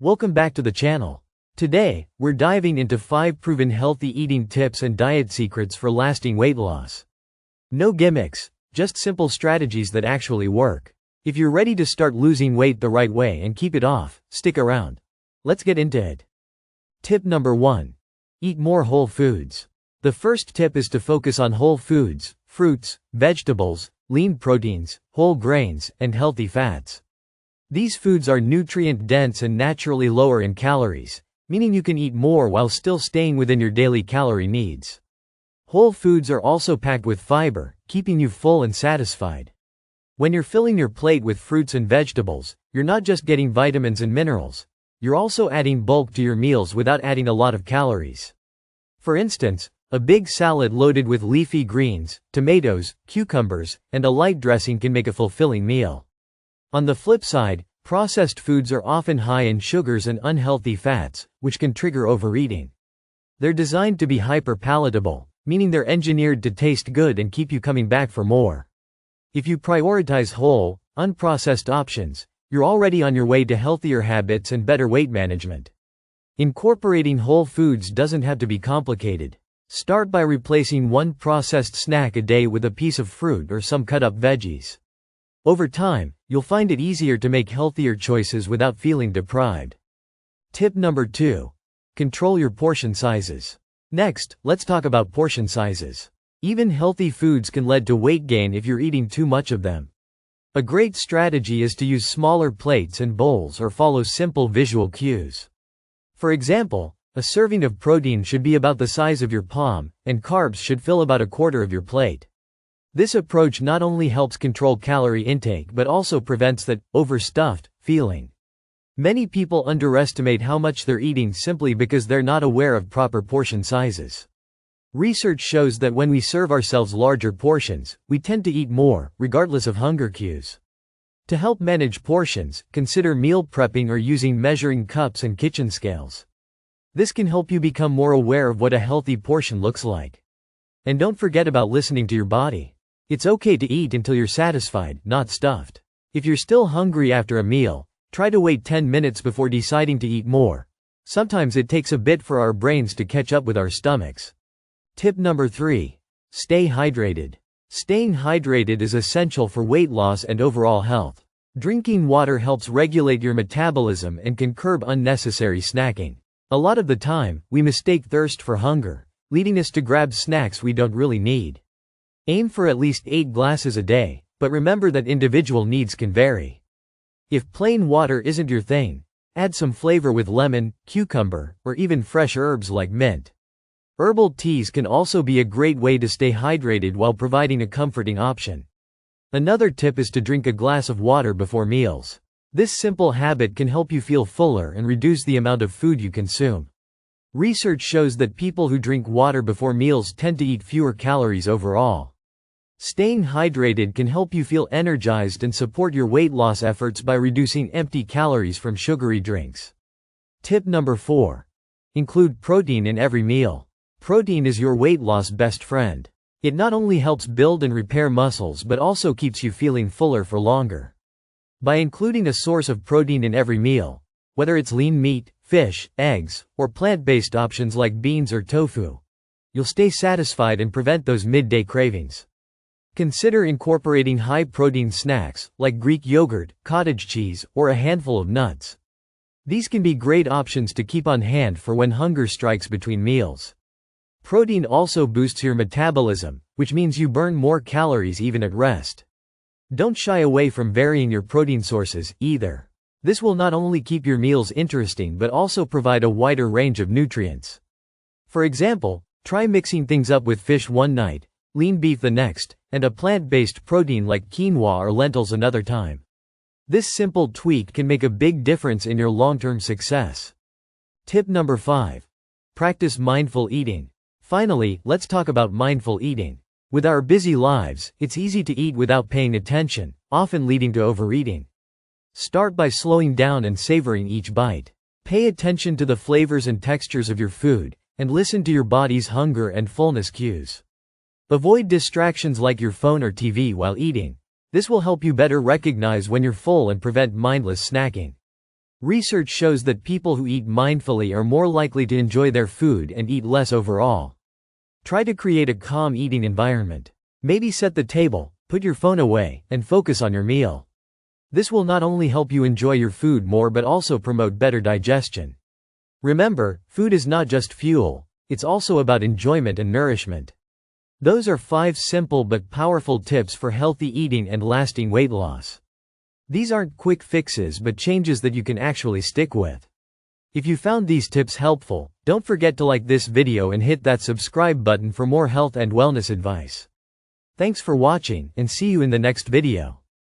Welcome back to the channel. Today, we're diving into 5 proven healthy eating tips and diet secrets for lasting weight loss. No gimmicks, just simple strategies that actually work. If you're ready to start losing weight the right way and keep it off, stick around. Let's get into it. Tip number 1. Eat more whole foods. The first tip is to focus on whole foods, fruits, vegetables, lean proteins, whole grains, and healthy fats. These foods are nutrient-dense and naturally lower in calories, meaning you can eat more while still staying within your daily calorie needs. Whole foods are also packed with fiber, keeping you full and satisfied. When you're filling your plate with fruits and vegetables, you're not just getting vitamins and minerals, you're also adding bulk to your meals without adding a lot of calories. For instance, a big salad loaded with leafy greens, tomatoes, cucumbers, and a light dressing can make a fulfilling meal. On the flip side, processed foods are often high in sugars and unhealthy fats, which can trigger overeating. They're designed to be hyper-palatable, meaning they're engineered to taste good and keep you coming back for more. If you prioritize whole, unprocessed options, you're already on your way to healthier habits and better weight management. Incorporating whole foods doesn't have to be complicated. Start by replacing one processed snack a day with a piece of fruit or some cut-up veggies. Over time, you'll find it easier to make healthier choices without feeling deprived. Tip number 2. Control your portion sizes. Next, let's talk about portion sizes. Even healthy foods can lead to weight gain if you're eating too much of them. A great strategy is to use smaller plates and bowls or follow simple visual cues. For example, a serving of protein should be about the size of your palm, and carbs should fill about a quarter of your plate. This approach not only helps control calorie intake but also prevents that overstuffed feeling. Many people underestimate how much they're eating simply because they're not aware of proper portion sizes. Research shows that when we serve ourselves larger portions, we tend to eat more, regardless of hunger cues. To help manage portions, consider meal prepping or using measuring cups and kitchen scales. This can help you become more aware of what a healthy portion looks like. And don't forget about listening to your body. It's okay to eat until you're satisfied, not stuffed. If you're still hungry after a meal, try to wait 10 minutes before deciding to eat more. Sometimes it takes a bit for our brains to catch up with our stomachs. Tip number 3. Stay hydrated. Staying hydrated is essential for weight loss and overall health. Drinking water helps regulate your metabolism and can curb unnecessary snacking. A lot of the time, we mistake thirst for hunger, leading us to grab snacks we don't really need. Aim for at least 8 glasses a day, but remember that individual needs can vary. If plain water isn't your thing, add some flavor with lemon, cucumber, or even fresh herbs like mint. Herbal teas can also be a great way to stay hydrated while providing a comforting option. Another tip is to drink a glass of water before meals. This simple habit can help you feel fuller and reduce the amount of food you consume. Research shows that people who drink water before meals tend to eat fewer calories overall. Staying hydrated can help you feel energized and support your weight loss efforts by reducing empty calories from sugary drinks. Tip number 4. Include protein in every meal. Protein is your weight loss best friend. It not only helps build and repair muscles but also keeps you feeling fuller for longer. By including a source of protein in every meal, whether it's lean meat, fish, eggs, or plant-based options like beans or tofu, you'll stay satisfied and prevent those midday cravings. Consider incorporating high-protein snacks, like Greek yogurt, cottage cheese, or a handful of nuts. These can be great options to keep on hand for when hunger strikes between meals. Protein also boosts your metabolism, which means you burn more calories even at rest. Don't shy away from varying your protein sources, either. This will not only keep your meals interesting but also provide a wider range of nutrients. For example, try mixing things up with fish one night, lean beef the next, and a plant-based protein like quinoa or lentils another time. This simple tweak can make a big difference in your long-term success. Tip number 5. Practice mindful eating. Finally, let's talk about mindful eating. With our busy lives, it's easy to eat without paying attention, often leading to overeating. Start by slowing down and savoring each bite. Pay attention to the flavors and textures of your food, and listen to your body's hunger and fullness cues. Avoid distractions like your phone or TV while eating. This will help you better recognize when you're full and prevent mindless snacking. Research shows that people who eat mindfully are more likely to enjoy their food and eat less overall. Try to create a calm eating environment. Maybe set the table, put your phone away, and focus on your meal. This will not only help you enjoy your food more but also promote better digestion. Remember, food is not just fuel, it's also about enjoyment and nourishment. Those are 5 simple but powerful tips for healthy eating and lasting weight loss. These aren't quick fixes but changes that you can actually stick with. If you found these tips helpful, don't forget to like this video and hit that subscribe button for more health and wellness advice. Thanks for watching, and see you in the next video.